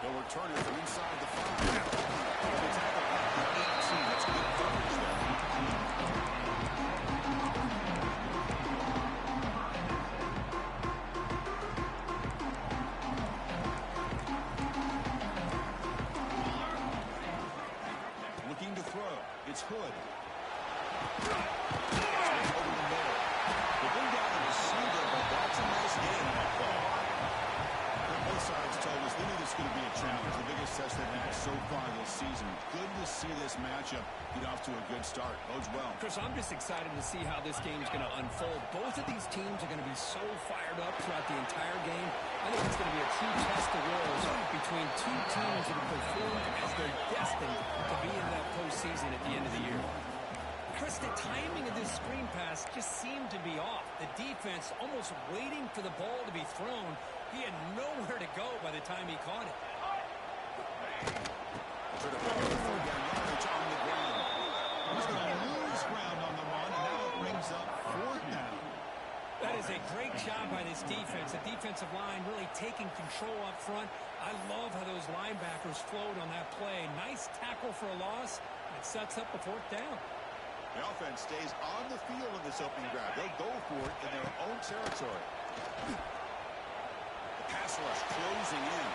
They'll return it from inside the 5. They tackle at the 18. That's good coverage there. Looking to throw. It's Hood. Over the middle. They bring down the receiver, but that's a nice hit in that ball. Both sides told us they knew this was going to be a challenge, the biggest test they've had so far this season. Good to see this matchup get off to a good start. Bodes well. Chris, I'm just excited to see how this game is going to unfold. Both of these teams are going to be so fired up throughout the entire game. I think it's going to be a true test of wills between two teams that have performed as they're destined to be in that postseason at the end of the year. Chris, the timing of this screen pass just seemed to be off. The defense almost waiting for the ball to be thrown. He had nowhere to go by the time he caught it. He's going to lose ground on the run, and now it brings up 4th down. That is a great job by this defense. The defensive line really taking control up front. I love how those linebackers flowed on that play. Nice tackle for a loss. It sets up a 4th down. The offense stays on the field in this opening grab. They'll go for it in their own territory. The pass rush closing in.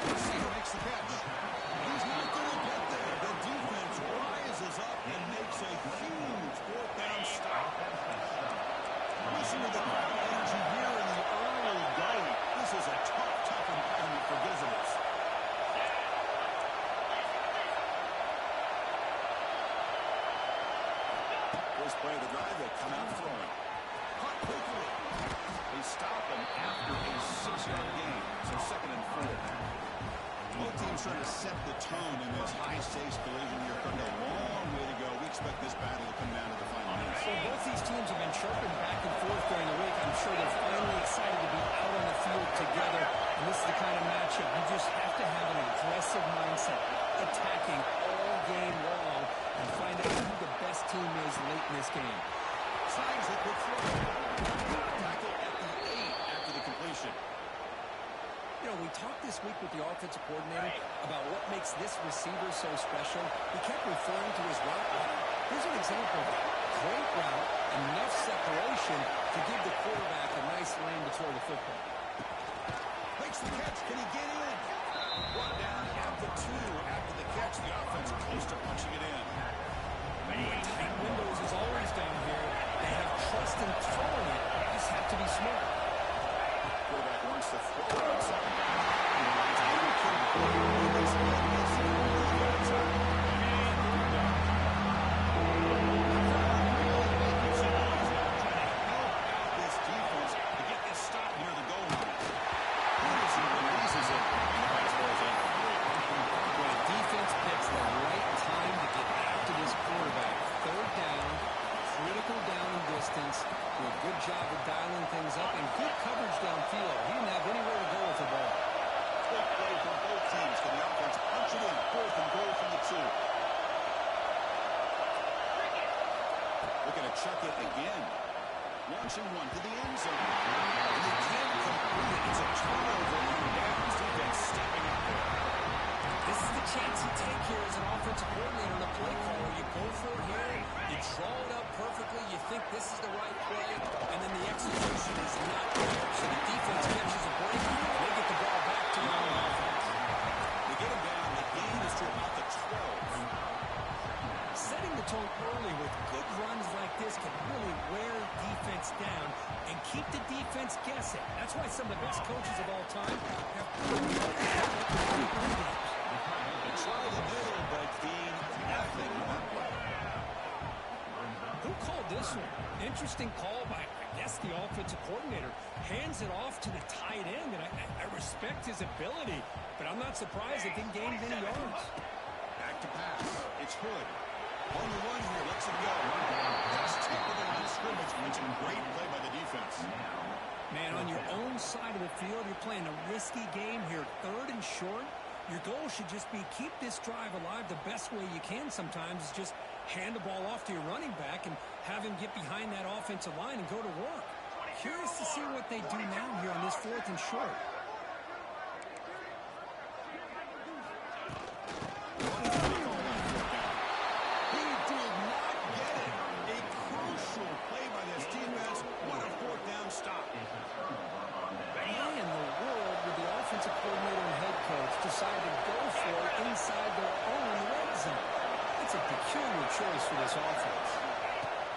Receiver makes the catch. He's not going to get there. The defense rises up and makes a huge 4th down stop. Listen to the crowd energy here in the early going. This is a tough environment for visitors. First play of the drive, they'll come out throwing. Caught quickly. They stop him after a 6-yard gain. So 2nd and 4. Both teams trying to set the tone in this high-stakes collision here. Got a long way to go. We expect this battle to come down to the final minutes. So both these teams have been chirping back and forth during the week. I'm sure they're finally excited to be out on the field together. And this is the kind of matchup you just have to have an aggressive mindset, attacking all game long, and find out who the best team is late in this game. Signs the quick throw. Tackle at the 8 after the completion. You know, we talked this week with the offensive coordinator about what makes this receiver so special. He kept referring to his route running. Here's an example of that. Great route, enough separation to give the quarterback a nice lane to throw the football. Makes the catch. Can he get in? Brought down at the 2 after the catch. The offense close to punching it in. Tight windows is always down here. They have trust in throwing it. You just have to be smart. Quarterback wants to throw it on 2nd down. This defense to get this stop near the goal line. Releases it. When a defense picks the right time to get after this quarterback, 3rd down, critical down and distance, do a good job of dialing things up, and good coverage downfield. He didn't have anywhere to go with the ball. Quick play from both teams. Can the offense punch it in? 4th and goal from the 2. Looking to chuck it again. Launching one to the end zone. And they can't complete it. It's a turnover on downs. Defense stepping up there. This is the chance you take here as an offensive coordinator and a play caller. You go for it here, you draw it up perfectly, you think this is the right play, and then the execution is not there. So the defense catches a break, they get the ball back to their own offense. They get him down. The gain is to about the 12. Setting the tone early with good runs like this can really wear defense down and keep the defense guessing. That's why some of the best coaches of all time have Try the middle, but Dean, nothing on that play. Who called this one? Interesting call by, I guess, the offensive coordinator. Hands it off to the tight end, and I respect his ability, but I'm not surprised it didn't gain many yards. Back to pass. It's Hood. On the run here, lets it go. That's tip of the line of scrimmage, and it's a great play by the defense. your own side of the field. You're playing a risky game here, 3rd and short. Your goal should just be keep this drive alive the best way you can sometimes is just hand the ball off to your running back and have him get behind that offensive line and go to work. Curious to see what they do now here on this 4th and short. He did not get it. A crucial play by this defense. What a 4th down stop. Why in the world would the offensive coordinator and head coach decide to go for it inside their own red zone? It's a peculiar choice for this offense.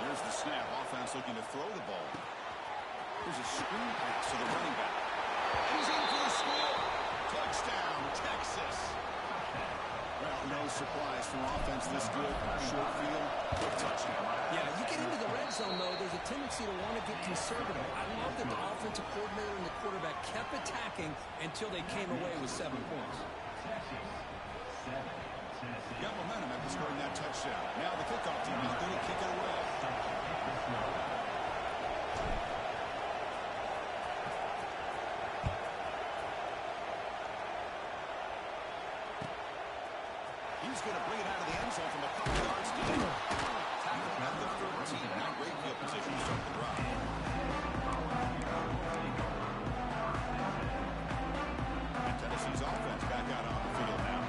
Here's the snap. Offense looking to throw the ball. Here's a screen pass to the running back. He's in for the score. Touchdown, Texas. Well, no surprise from offense this good. Short field, quick touchdown. Yeah, you get into the red zone, though, there's a tendency to want to get conservative. I love that the offensive coordinator and the quarterback kept attacking until they came away with 7 points. Got momentum after scoring that touchdown. Now the kickoff team is going to kick it away. He's going to bring it out of the end zone from a couple yards deep. Tackle at the 13. Now great field position to start the drive. And Tennessee's offense back out on the field now.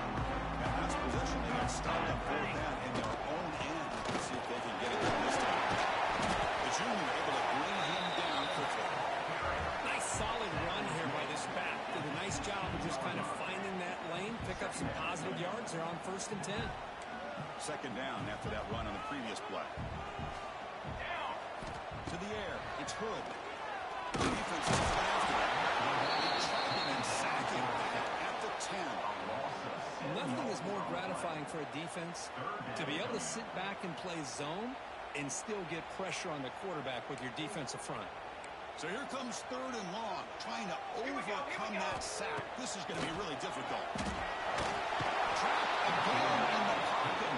That last possession, they got stopped on 4th down in their own end. Let's see if they can get it done this time. The junior able to bring him down quickly. Nice solid run here by this back. Did a nice job of just kind of finding that lane, pick up some positive yards. They're on 1st and 10. 2nd down after that run on the previous play. To the air. It's hurled. The defense is going after it. Trapping and sacking at the 10. Nothing is more gratifying for a defense to be able to sit back and play zone and still get pressure on the quarterback with your defensive front. So here comes 3rd and long, trying to overcome that sack. This is going to be really difficult. Trap again in the pocket.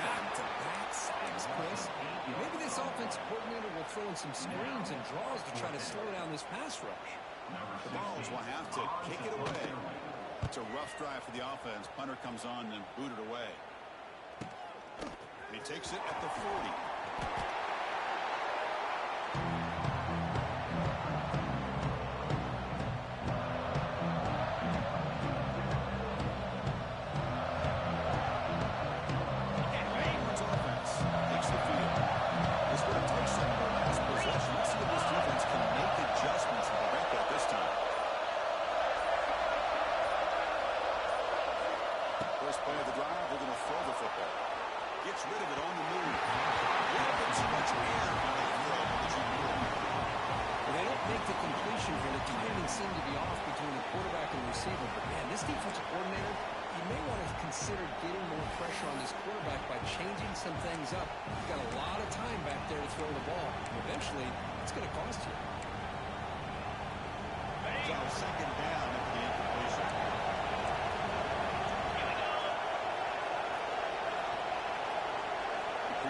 Back-to-back sacks, Chris. Maybe this offensive coordinator will throw in some screens and draws to try to slow down this pass rush. The Vols will have to kick it away. It's a rough drive for the offense. Punter comes on and booted away. He takes it at the 40.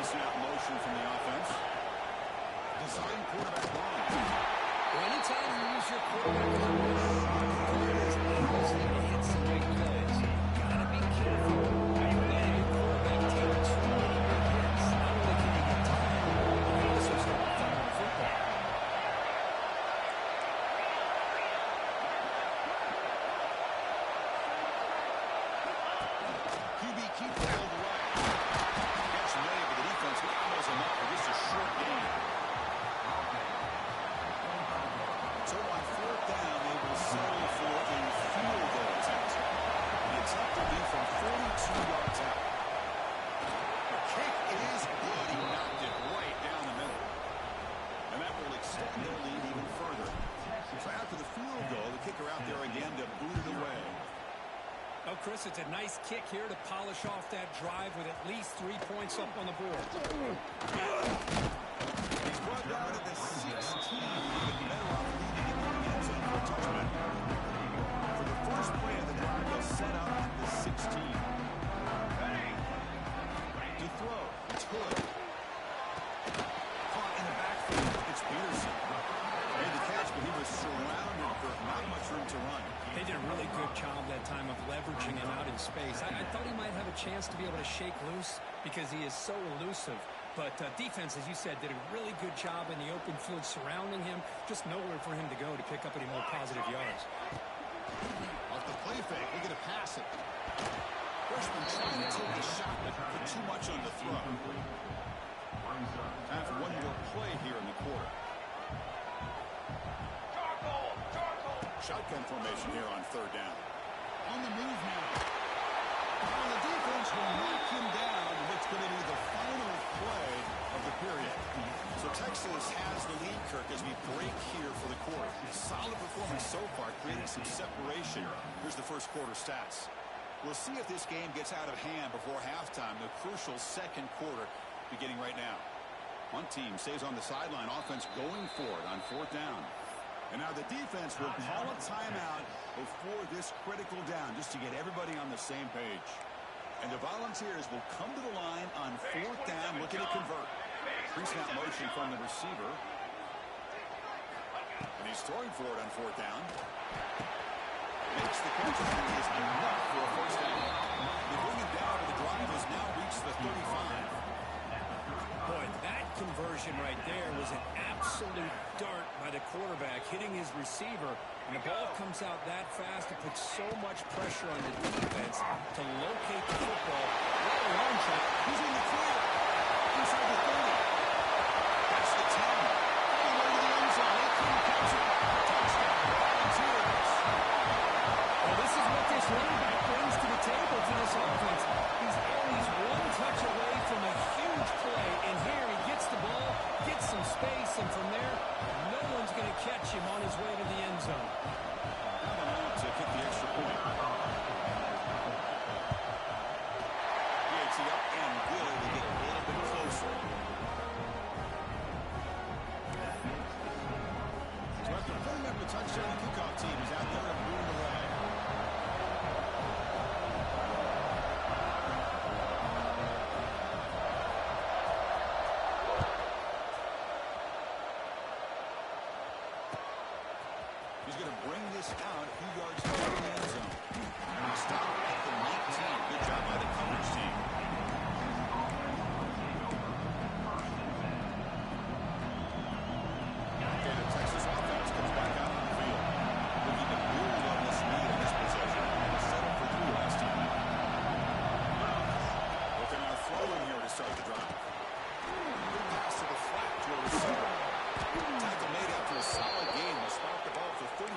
Snap motion from the offense. Design quarterback run. Well, anytime you use your quarterback like this, the obviously to hit some big plays. Gotta be careful. You're letting your quarterback take too many big hits. Not only can you get tired, but you also start throwing the football. QB keep the ball away. The defense gobbles him up for just a short gain. So on 4th down, they will settle for a field goal attempt. The attempt will be from 42 yards out. The kick is good. He knocked it right down the middle. And that will extend their lead even further. So after the field goal, the kicker out there again to boot it away. Oh, Chris, it's a nice kick here to polish off that drive with at least 3 points up on the board. He's brought down at the 16. Even better off leading into the end zone for a touchdown. For the first play of the drive, they'll set up at the 16. To throw. It's Hood. Caught in the backfield. It's Peterson. Made the catch, but he was space. I thought he might have a chance to be able to shake loose because he is so elusive. But defense, as you said, did a really good job in the open field surrounding him. Just nowhere for him to go to pick up any more positive yards. Off the play fake, we're going to pass it. Freshman trying to take the shot, but put too much on the throw. Time for one more play here in the quarter. Shotgun formation here on third down. On the move now. And the defense will knock him down. What's going to be the final play of the period. So Texas has the lead, Kirk, as we break here for the quarter. Solid performance so far, creating some separation. Here's the first quarter stats. We'll see if this game gets out of hand before halftime. The crucial second quarter beginning right now. One team stays on the sideline. Offense going for it on fourth down. And now the defense will call a timeout before this critical down, just to get everybody on the same page. And the Volunteers will come to the line on fourth down, looking to convert. Pre-snap motion from the receiver. And he's throwing for it on fourth down. Makes the catch, and is enough for a first down. They bring him down, but the drive has now reached the 35. Boy, that conversion right there was an absolute dart by the quarterback, hitting his receiver. And the ball comes out that fast. It puts so much pressure on the defense to locate the football. What a long shot. He's in the clear. Inside the 30. That's the 10. All the way to the end zone. They couldn't catch it. Touchdown. Volunteers. Well, this is what this running back brings to the table for this offense. He's always one touch away from a huge play. And here he gets the ball, gets some space, and from there, no one's going to catch him on his way to the end zone. Now the moment to kick the extra point. Gets it up and good to get a little bit closer. So after putting up a touchdown, the kickoff team is out there and moving away. He's going to bring this out a few yards to the end zone. Stop at the 19. Good job by the coverage team. Okay, the Texas offense comes back out on the field. Looking to build on this lead in this possession. They settled for 3 last time. Looking on a throw in here to start the drive. Good pass to the flat to a receiver. Tackle made after a solid game. Will spot the ball for 31.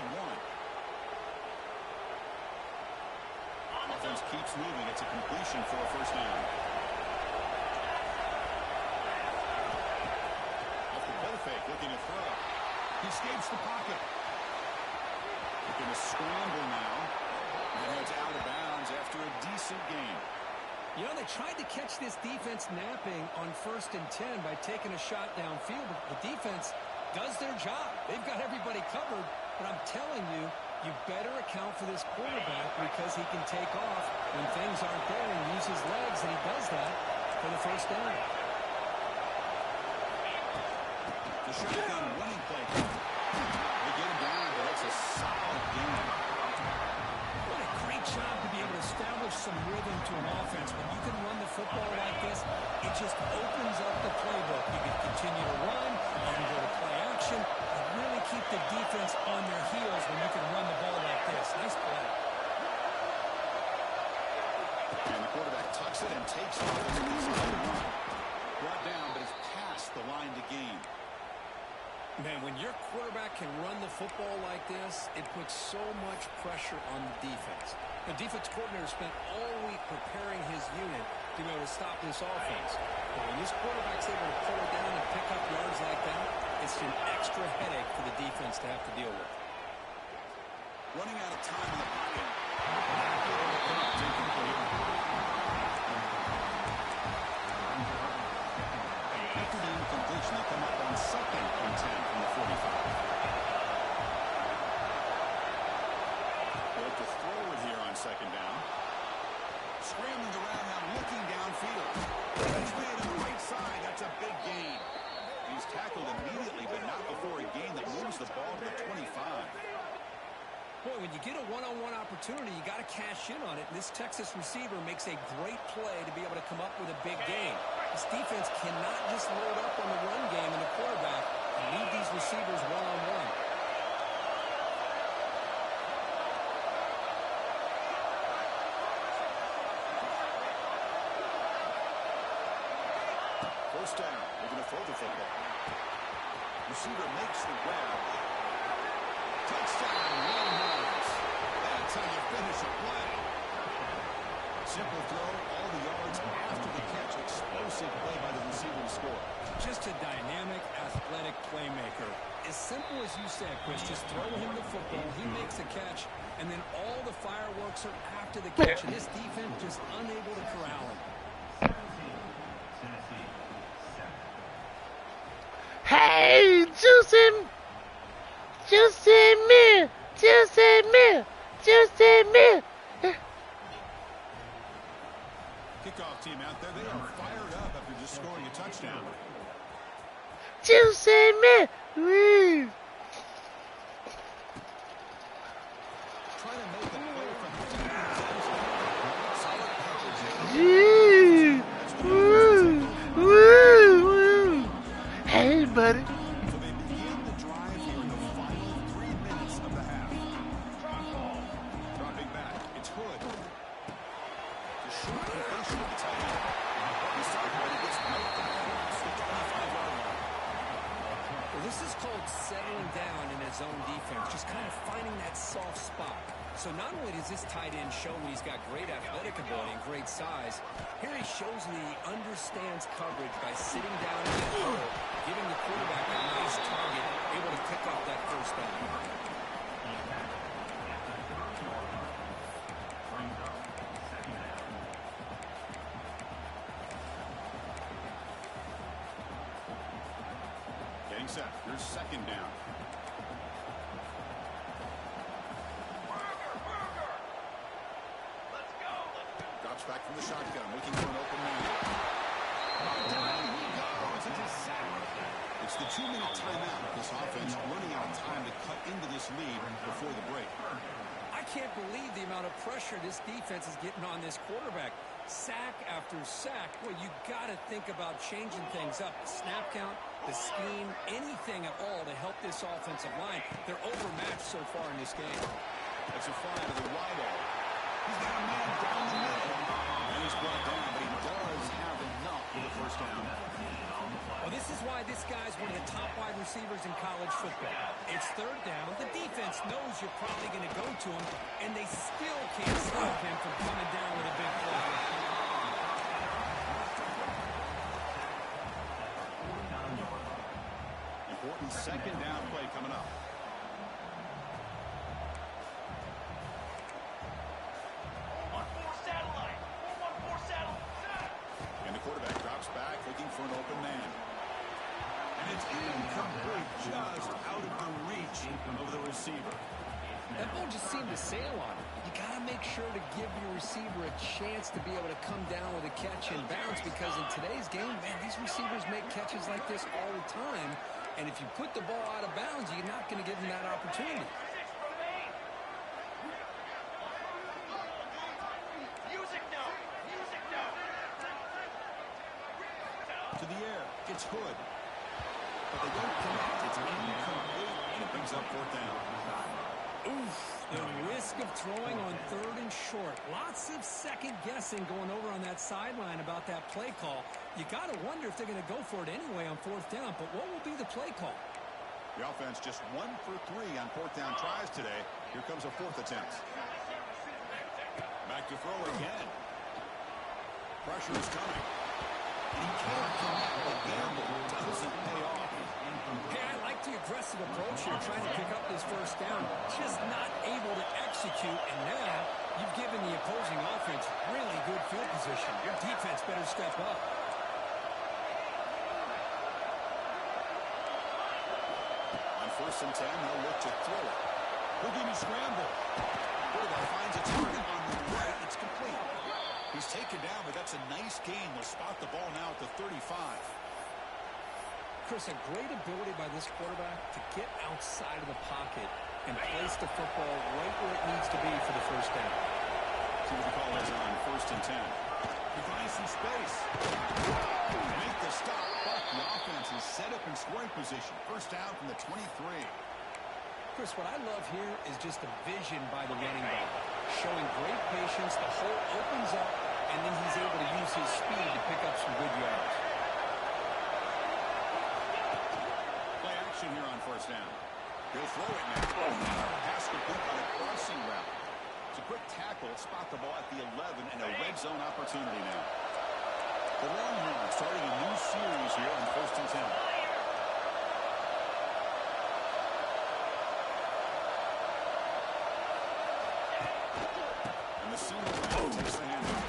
Offense keeps moving. It's a completion for a first down. Off the play fake, looking to throw. He escapes the pocket. Looking to scramble now. And heads out of bounds after a decent game. You know, they tried to catch this defense napping on 1st and 10 by taking a shot downfield. But the defense does their job. They've got everybody covered. But I'm telling you, you better account for this quarterback because he can take off when things aren't there and use his legs, and he does that for the first down. The shotgun running play. They get him down, but that's a solid game. What a great job to be able to establish some rhythm to an offense. When you can run the football like this, it just opens up the playbook. You can continue to run, you can go to play action, and really keep the defense on their heels when you can run the ball like this. Nice play. And the quarterback tucks it and takes off. Brought down, but it's past the line to gain. Man, when your quarterback can run the football like this, it puts so much pressure on the defense. The defense coordinator spent all week preparing his unit to be able to stop this offense. But when this quarterback's able to pull it down and pick up yards like that, it's an extra headache for the defense to have to deal with. Running out of time in the pocket. After the incompletion, they come up on 2nd and 10 from the 45. They look to throw it here on 2nd down. Scrambling around now, looking downfield. That's made on the right side. That's a big gain. He's tackled immediately, but not before a gain that moves the ball to the 25. Boy, when you get a one-on-one opportunity, you got to cash in on it. And this Texas receiver makes a great play to be able to come up with a big gain. This defense cannot just load up on the run game and the quarterback and leave these receivers one-on-one. First down. They're going to throw the football. Receiver makes the grab. Touchdown, Longhorns. That's how you finish a play. Simple throw, all the yards after the catch. Explosive play by the receiver to score. Just a dynamic, athletic playmaker. As simple as you said, Chris, just throw him the football, he makes the catch, and then all the fireworks are after the catch. And this defense just unable to corral him. Hey, Juicy me. Kickoff team out there, they are fired up after just scoring a touchdown. Juicy me. Trying to make a play from the Hey, buddy. So they begin the drive here in the final 3 minutes of the half. Dropping back, it's Hood. The short completion of the tight end. The sideline gets right across the 25-yard line. Well, this is called settling down in his own defense, just kind of finding that soft spot. So not only does this tight end show that he's got great athletic ability and great size, here he shows that he understands coverage by sitting down in the hole, giving the quarterback a nice target, able to pick up that first down. Getting set. Here's second down. Drops back from the shotgun, looking for an open man. Down he goes. It's a sack. It's the 2-minute timeout. This offense running out of time to cut into this lead before the break. I can't believe the amount of pressure this defense is getting on this quarterback. Sack after sack. Well, you got to think about changing things up. The snap count, the scheme, anything at all to help this offensive line. They're overmatched so far in this game. That's a fly to the wide area. He's got a man down the middle. And he's brought down, but he does have enough for the first down. Well, this is why this guy's one of the top wide receivers in college football. It's third down. The defense knows you're probably going to go to him, and they still can't stop him from coming down with a big play. Important second down play coming up. And the quarterback drops back, looking for an open man. And it's incomplete, just out of the reach of the receiver. That ball just seemed to sail on him. You got to make sure to give your receiver a chance to be able to come down with a catch and bounce, because in today's game, man, these receivers make catches like this all the time. And if you put the ball out of bounds, you're not going to give them that opportunity. To the air, it's Hood. But they don't connect. It's incomplete, and it brings up fourth down. Oof, the risk of throwing on third and short. Lots of second guessing going over on that sideline about that play call. You got to wonder if they're going to go for it anyway on fourth down, but what will be the play call? The offense just 1 for 3 on fourth down tries today. Here comes a fourth attempt. Back to throw again. Pressure is coming. And he can't connect. The gamble doesn't pay off. Hey, I like the aggressive approach here, trying to pick up this first down. Just not able to execute, and now you've given the opposing offense really good field position. Your defense better step up. On 1st and 10, they'll look to throw it. Houdini scramble. Quarterback finds a target on the right. It's complete. He's taken down, but that's a nice gain. They'll spot the ball now at the 35. Chris, a great ability by this quarterback to get outside of the pocket and place the football right where it needs to be for the first down. See what the call is on 1st and 10. He finds some space. Make the stop, but the offense is set up in scoring position. First down from the 23. Chris, what I love here is just the vision by the running back. Showing great patience, the hole opens up, and then he's able to use his speed to pick up some good yards. Play action here on 1st down. He'll throw it now. Pass complete on a crossing route. It's a quick tackle, spot the ball at the 11, and a red zone opportunity now. The Longhorns starting a new series here on 1st and 10. And the single back takes the handoff.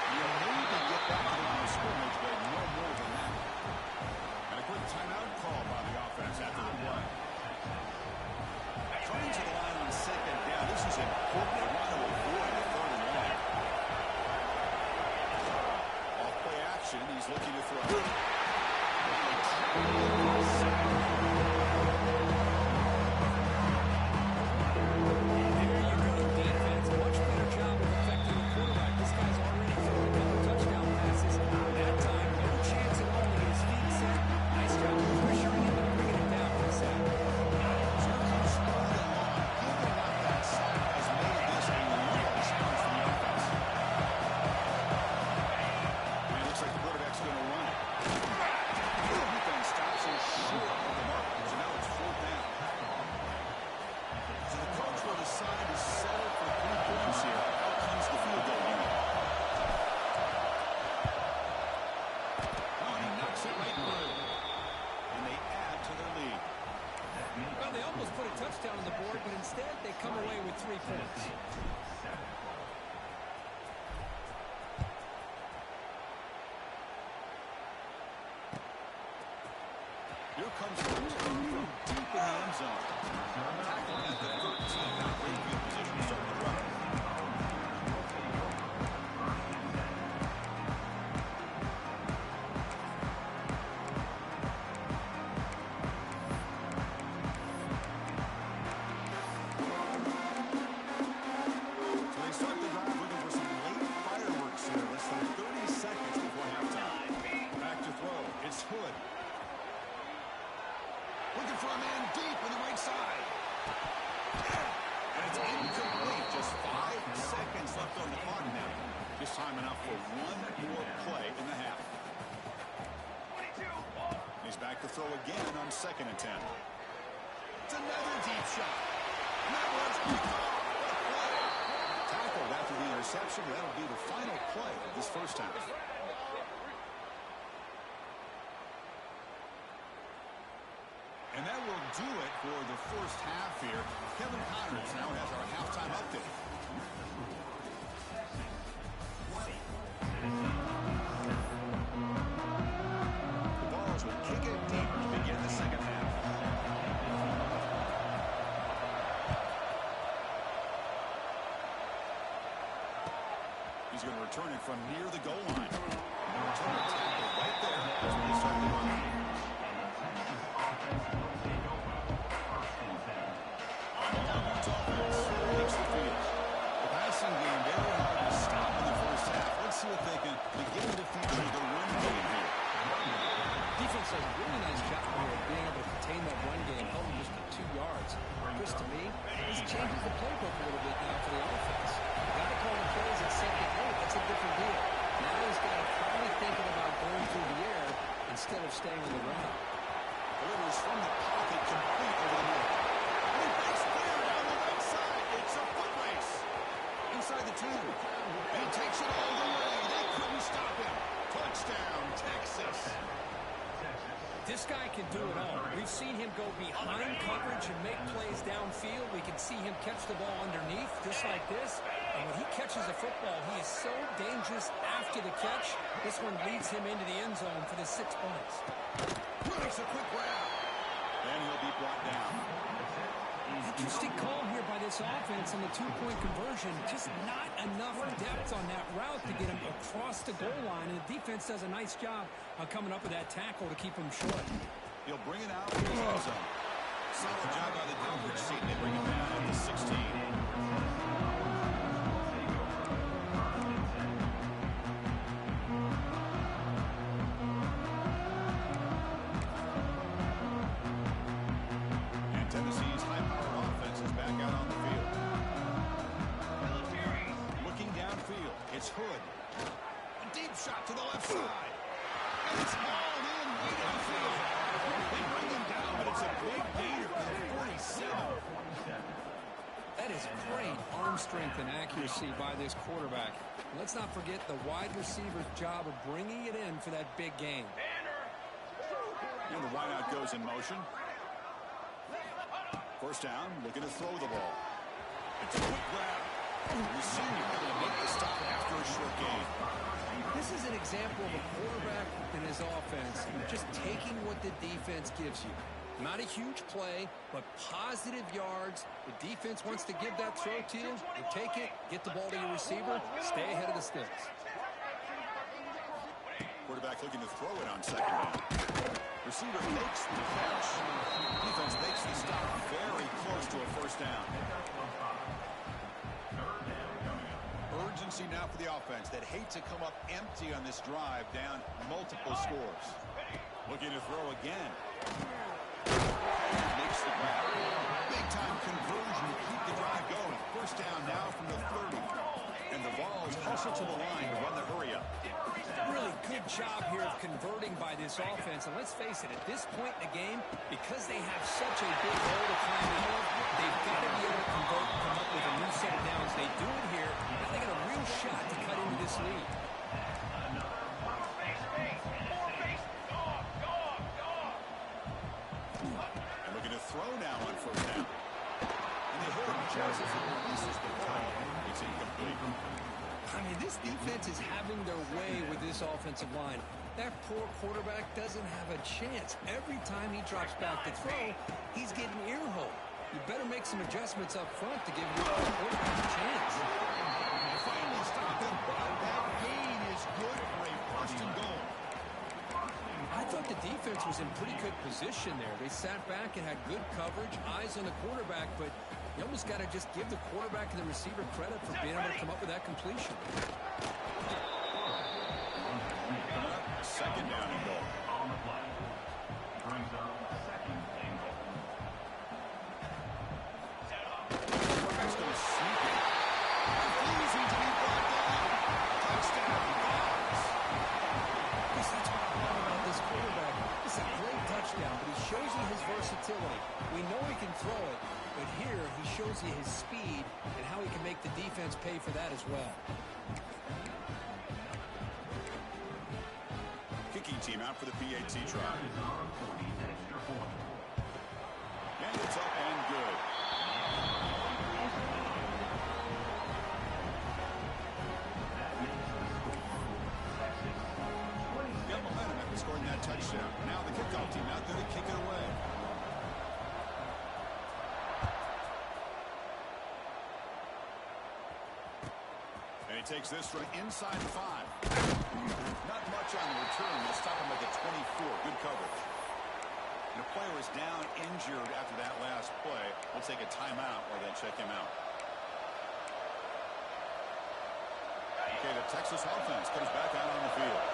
You need to get back to the line of scrimmage, but no more than that. And a quick timeout call by the offense after the play. Turning to the line on 2nd down. This is important. They want to avoid a 3rd and long. Off play action. He's looking to throw. There you go, defense. Much better job of affecting the quarterback. This guy's already thrown a couple touchdown passes. That time, no chance at all to get his feet set. Nice job of pressuring him and bringing it down for the sack. Well, they almost put a touchdown on the board, but instead they come away with 3 points. Here comes the return from deep in the end zone. Tackle at the 13. Now great field position starting to run. Looking for a man deep on the right side. And it's incomplete. Just 5 seconds left on the clock now. Just time enough for one more play in the half. He's back to throw again on 2nd and 10. It's another deep shot. And that one's picked off. What a play. Tackled after the interception. That'll be the final play of this first half. And that will do it for the first half here. Kevin Connors now has our halftime update. The Vols will kick it deep to begin the second half. He's going to return it from near the goal line. Return a tackle right there as we start the run. See if they can begin to feature the run game here. Defense does a really nice job here of being able to contain that run game, held him just to 2 yards. Chris, to me, this changes the playbook a little bit now for the offense. The guy calling plays at 2nd, hey, that's a different deal. Now he's got to probably thinking about going through the air instead of staying on the ground. Delivers from the pocket, complete over the middle. And he breaks clear down the right side. It's a foot race. Inside the 2. And he takes it all the way. They couldn't stop him. Touchdown, Texas. This guy can do it all. We've seen him go behind coverage and make plays downfield. We can see him catch the ball underneath, just like this. And when he catches the football, he is so dangerous after the catch. This one leads him into the end zone for the 6 points. Makes a quick grab. Then he'll be brought down. Interesting call here by this offense on the 2-point conversion. Just not enough depth on that route to get him across the goal line. And the defense does a nice job of coming up with that tackle to keep him short. He'll bring it out with his end zone. Solid job by the coverage team. They bring him down at the 16. And Tennessee's high-powered offense is back out on the field. Looking downfield, it's Hood. A deep shot to the left side. And it's hauled in way downfield. They bring him down, but it's a big gainer for the 47. That is great arm strength and accuracy by this quarterback. Let's not forget the wide receiver's job of bringing it in for that big game. And the wideout goes in motion. First down, looking to throw the ball. It's a quick grab. The senior able to make the stop after a short gain. This is an example of a quarterback and his offense just taking what the defense gives you. Not a huge play, but positive yards. The defense wants to give that throw to you. You take it, get the ball to your receiver, stay ahead of the sticks. Quarterback looking to throw it on second down. Receiver makes the catch. Defense makes the stop very close to a first down. Urgency now for the offense that hate to come up empty on this drive, down multiple scores. Looking to throw again. Makes the grab. Big time conversion to keep the drive going. First down now from the 30. And the Vols hustle to the line to run the hurry up. Really good job here of converting by this offense. And let's face it, at this point in the game, because they have such a big hole to climb out of, they've got to be able to convert and come up with a new set of downs. They do it here. Now they got a real shot to cut into this lead. And looking to throw now on first down. And the Hood chases and releases the ball. It's incomplete. I mean, this defense is having their way with this offensive line. That poor quarterback doesn't have a chance. Every time he drops back to throw, he's getting ear-hole. You better make some adjustments up front to give your quarterback a chance. Finally stopped him, but that gain is good for a first and goal. I thought the defense was in pretty good position there. They sat back and had good coverage, eyes on the quarterback, but you almost got to just give the quarterback and the receiver credit for being able to come up with that completion. Second down and goal. Quarterback's going to sneak it. Refusing to be brought down. Touchdown, Vols. That's what I love about this quarterback. It's a great touchdown, but he shows you his versatility. We know he can throw it, but here he shows you his speed and how he can make the defense pay for that as well. Kicking team out for the PAT try. And it's up and good. Got momentum after scoring that touchdown. Now the kickoff team out there to kick it away. And he takes this from inside the 5. Not much on the return. They'll stop him at the 24. Good coverage. And the player is down injured after that last play. We'll take a timeout while they check him out. Okay, the Texas offense comes back out on the field.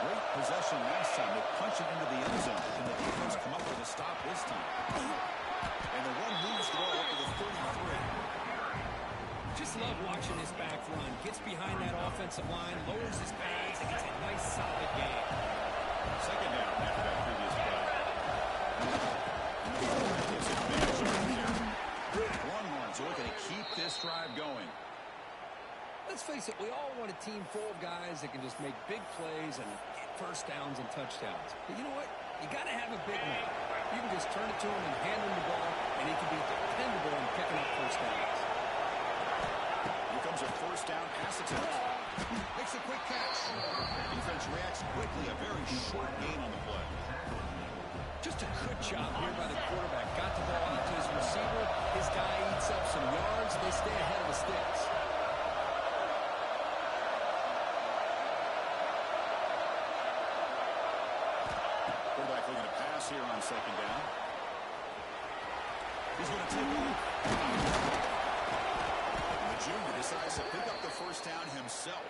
Great possession last time. They punch it into the end zone. Can the defense come up with a stop this time? And the one moves the ball up to the 33. Just love watching this back run. Gets behind that offensive line, lowers his pads, and gets a nice solid gain. Second down after that previous play. Gets advantage on the carry. Longhorns are looking to keep this drive going. Let's face it, we all want a team full of guys that can just make big plays and get first downs and touchdowns. But you know what? You got to have a big man. You can just turn it to him and hand him the ball, and he can be dependable in picking up first downs. Here comes a first down pass attempt. Makes a quick catch. Defense reacts quickly. A very short gain on the play. Just a good job here by the quarterback. Got the ball out to his receiver. His guy eats up some yards. They stay ahead of the sticks. Quarterback looking to pass here on second down. He's going to take off. The junior decides to pick up the first down himself.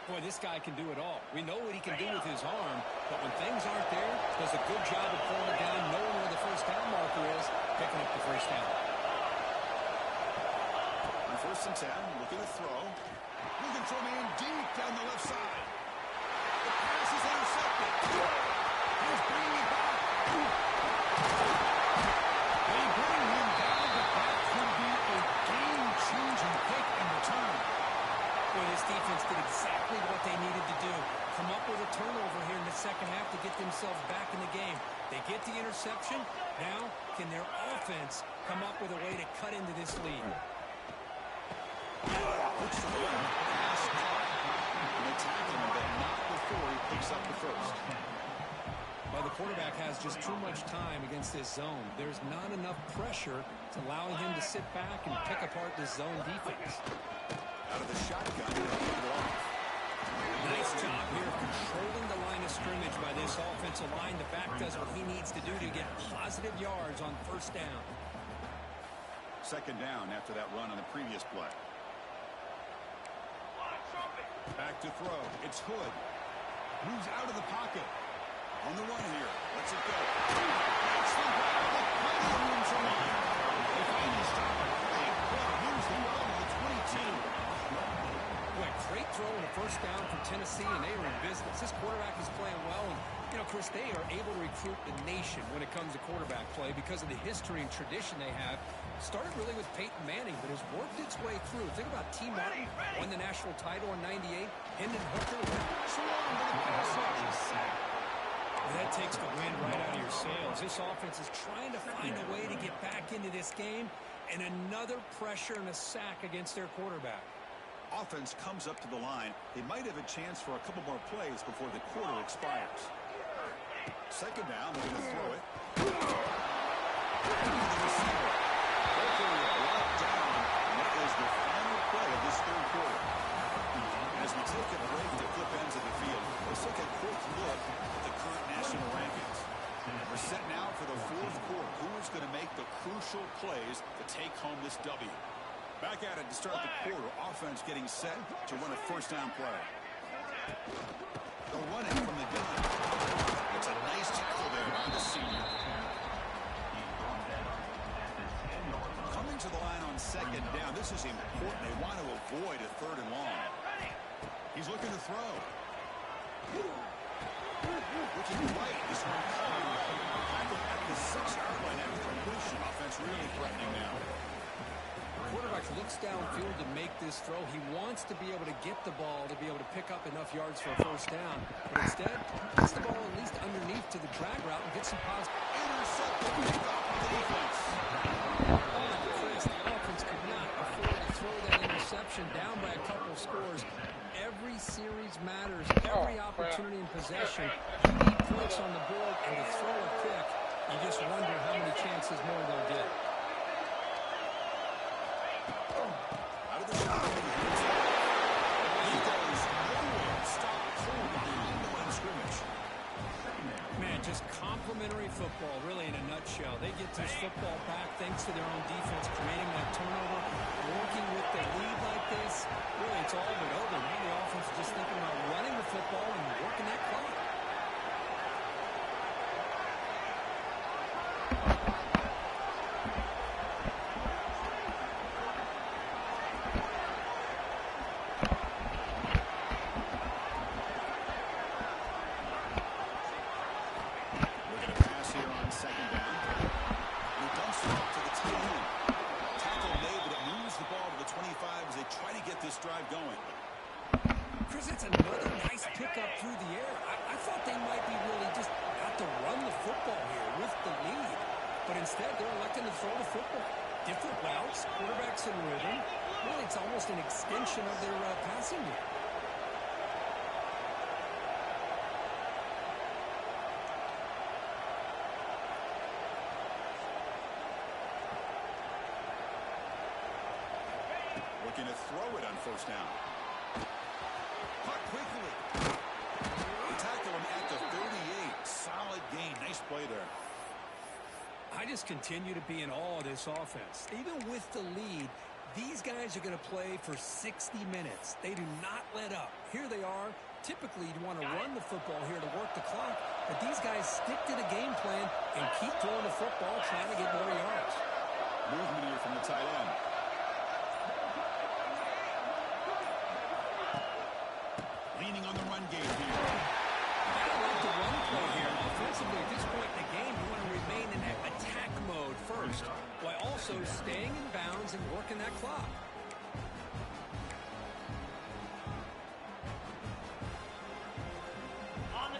Boy, this guy can do it all. We know what he can do with his arm, but when things aren't there, does a good job of pulling it down, knowing where the first down marker is, picking up the first down. On 1st and 10, looking to throw. Looking for a man deep down the left side. The pass is intercepted. He's bringing it back. They bring him down, but that could be a game-changing pick in return. Boy, this defense did exactly what they needed to do. Come up with a turnover here in the second half to get themselves back in the game. They get the interception. Now, can their offense come up with a way to cut into this lead? Looks to the left. Pass caught. And they tackle him, but not before he picks up the first. Well, the quarterback has just too much time against this zone. There's not enough pressure to allowing him to sit back and pick apart this zone defense. Out of the shotgun, he'll hand it off. Nice job here of controlling the line of scrimmage by this offensive line. The back does what he needs to do to get positive yards on first down. Second down after that run on the previous play. Back to throw. It's Hood. Moves out of the pocket. On the run here. Lets it go. That's the ball. Plenty of room for line. They finally stop it. Here's the run to the 22. Boy, great throw and a first down for Tennessee, and they are in business. This quarterback is playing well, and, you know, Chris, they are able to recruit the nation when it comes to quarterback play because of the history and tradition they have. Started really with Peyton Manning, but has worked its way through. Think about T. Martin, won the national title in '98. Hendon Hooker, swung to the pass rush. That takes the wind right out of your sails. This offense is trying to find a way to get back into this game, and another pressure and a sack against their quarterback. Offense comes up to the line. They might have a chance for a couple more plays before the quarter expires. Second down, they're going to throw it. The receiver. Hopefully brought down, and that is the final play of this third quarter. As we take a break to flip ends of the field, let's take a quick look at the current national rankings. We're set now for the fourth quarter. Who is going to make the crucial plays to take home this W? Back at it to start the quarter. Offense getting set to run a first down play. They're running from the gun. It's a nice tackle there by the senior. Coming to the line on second down. This is important. They want to avoid a third and long. He's looking to throw. Looking right. This one caught. Tackle at the 6-yard line after completion. Offense really threatening now. Quarterback looks downfield to make this throw. He wants to be able to get the ball to be able to pick up enough yards for a first down. But instead, gets the ball at least underneath to the drag route and gets some positive. Intercepted. Pick off the defense. Chris, the offense could not afford to throw that interception down by a couple of scores. Every series matters. Every opportunity in possession. You need points on the board, and to throw a pick, you just wonder how many chances more they'll get. Man, just complimentary football, really, in a nutshell. They get this football back thanks to their own defense, creating that turnover, working with the lead like this. Really, it's all but over. Now the offense is just thinking about running the football and working that clock. Chris, it's another nice pickup through the air. I thought they might be really just out to run the football here with the lead. But instead, they're electing to throw the football. Different routes, quarterbacks in rhythm. Really, it's almost an extension of their passing game. Looking to throw it on first down. Caught quickly. They tackle him at the 38. Solid gain. Nice play there. I just continue to be in awe of this offense. Even with the lead, these guys are going to play for 60 minutes. They do not let up. Here they are. Typically, you'd want to run the football here to work the clock, but these guys stick to the game plan and keep throwing the football, trying to get more yards. Movement here from the tight end. Leaning on the run game here. I like the run play here. Offensively, at this point in the game, you want to remain in that attack mode first, while also staying in bounds and working that clock.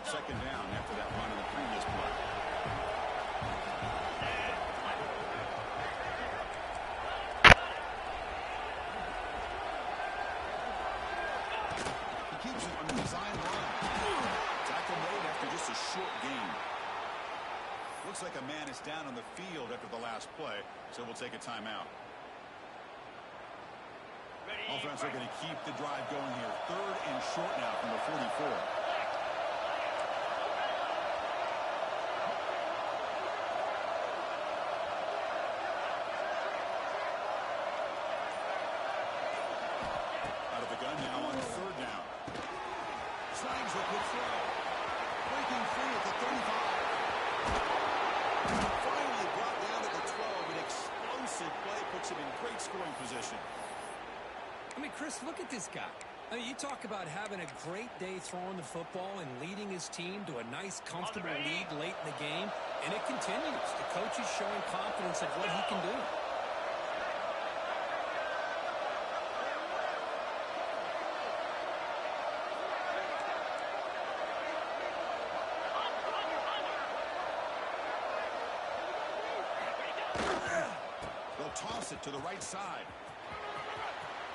Second down after that run in the previous play. He keeps it on the design run. Tackle made after just a short gain. Looks like a man is down on the field after the last play, so we'll take a timeout. Offense are going to keep the drive going here. 3rd and short now from the 44. Gun now on 3rd down. Slangs with the throw. Breaking free at the 35. Finally brought down to the 12. An explosive play puts him in great scoring position. I mean, Chris, look at this guy. I mean, you talk about having a great day throwing the football and leading his team to a nice, comfortable lead late in the game, and it continues. The coach is showing confidence of what he can do. Toss it to the right side.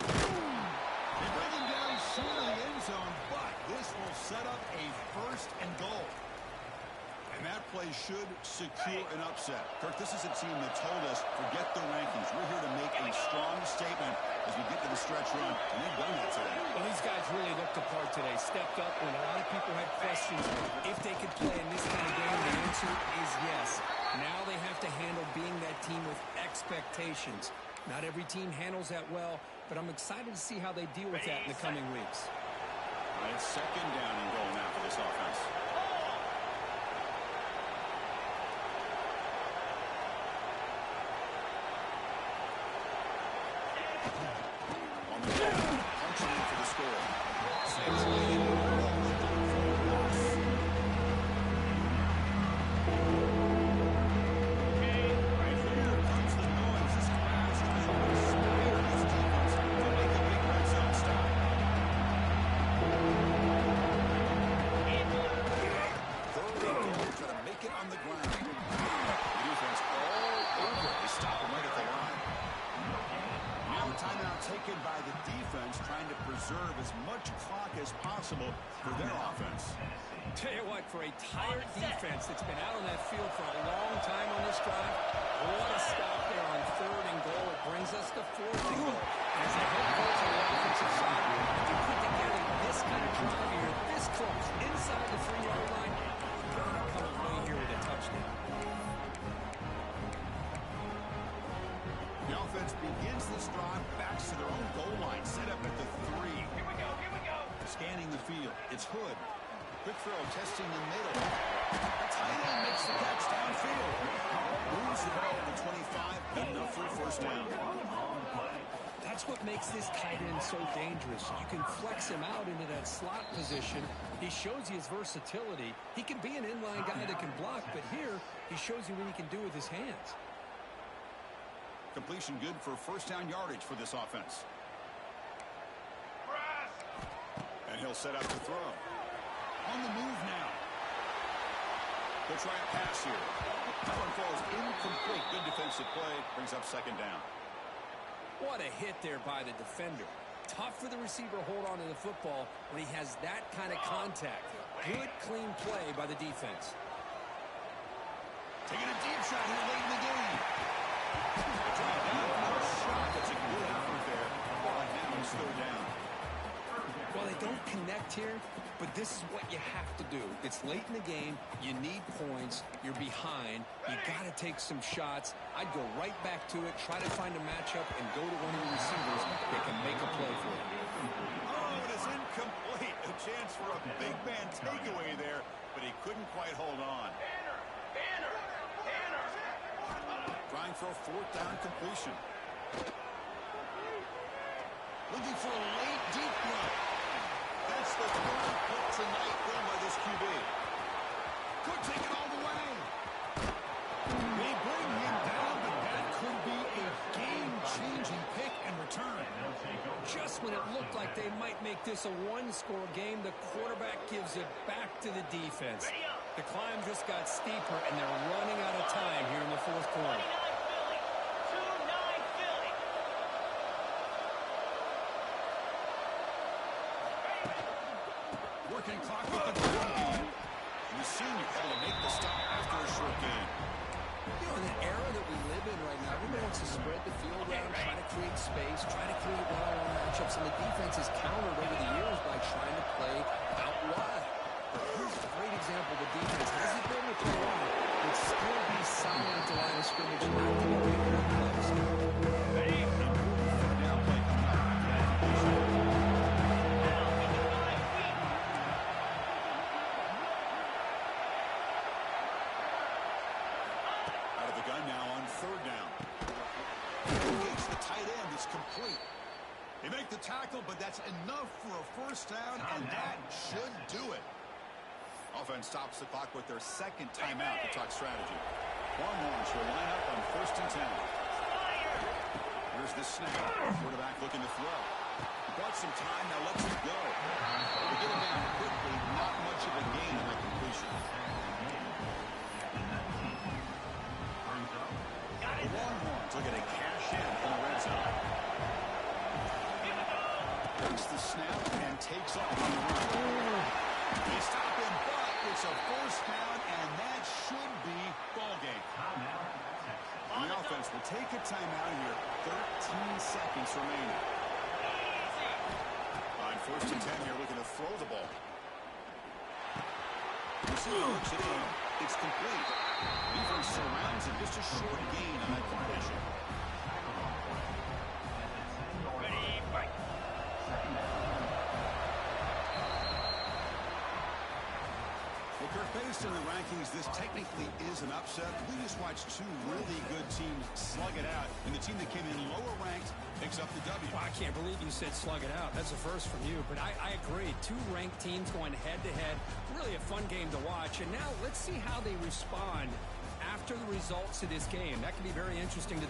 They bring him down short of the end zone, but this will set up a 1st and goal. And that play should secure an upset. Kirk, this is a team that told us, forget the rankings. We're here to make a strong statement as we get to the stretch run, and they've done that today. Well, these guys really looked apart today, stepped up when a lot of people had questions if they could play in this kind of game. The answer is yes. Now they have to handle being that team with expectations. Not every team handles that well, but I'm excited to see how they deal with that in the coming weeks. It's 2nd down and goal now for this offense. On the goal, punching in for the score. Taken by the defense, trying to preserve as much clock as possible for their offense. Tell you what, for a tired defense that's been out on that field for a long time on this drive, what a stop there on 3rd and goal. It brings us to 4th and goal. As a head coach on the offensive side, if you put together this kind of drive here, this close, inside the 3-yard line, you're going to come away here with a touchdown. The offense begins this drive, backs to their own goal line, set up at the 3. Here we go. Scanning the field. It's Hood. Quick throw, testing the middle. The tight end makes the catch downfield. Moves the ball to the 25. Good enough for a 1st down. That's what makes this tight end so dangerous. You can flex him out into that slot position. He shows you his versatility. He can be an inline guy that can block, but here he shows you what he can do with his hands. Completion good for 1st down yardage for this offense. And he'll set up to throw. On the move now. They'll try a pass here. That one falls incomplete. Good defensive play. Brings up 2nd down. What a hit there by the defender. Tough for the receiver to hold on to the football when he has that kind of contact. Good, clean play by the defense. Taking a deep shot here late in the game. That's a good effort there. And now it's 3rd down. While they don't connect here, but this is what you have to do. It's late in the game. You need points. You're behind. You got to take some shots. I'd go right back to it, try to find a matchup, and go to one of the receivers that can make a play for you. Oh, it is incomplete. A chance for a big man takeaway there, but he couldn't quite hold on. Trying for a fourth down completion. Looking for a late deep run. That's the third pick tonight done by this QB. Could take it all the way. They bring him down, but that could be a game-changing pick and return. Just when it looked like they might make this a one-score game, the quarterback gives it back to the defense. The climb just got steeper, and they're running out of time here in the fourth quarter. Working clock with the ground game. We've seen you able to make the stop after a short game. You know, in the era that we live in right now, everybody wants to spread the field around, try to create space, try to create one-on-one matchups, and the defense has countered over the years by trying to play out wide. But here's a great example of the defense. Has the ability to play wide, but still be solid at the line of scrimmage, not giving big run plays. Now play coming up. Out of the gun now on third down. Engage the tight end is complete. They make the tackle, but that's enough for a first down, and that should do it. Offense stops the clock with their second timeout to talk strategy. Longhorns will line up on 1st and 10. Here's the snap. Quarterback looking to throw. He bought some time, now lets it go. They get him down quickly, not much of a gain on that completion. The Longhorns looking to cash in from the red zone. Takes the snap and takes off on the run. They stop him, but it's a first down, and that should be ball game. And the offense will take a timeout here. 13 seconds remaining. On 1st and 10 here, looking to throw the ball. Receiver looks it in. It's complete. Defense surrounds it. Just a short gain on that completion. Well, Kirk, based on the rankings, this technically is an upset. We just watched two really good teams slug it out, and the team that came in lower ranked picks up the W. Well, I can't believe you said slug it out. That's a first from you, but I agree. Two ranked teams going head-to-head. Really a fun game to watch, and now let's see how they respond after the results of this game. That could be very interesting to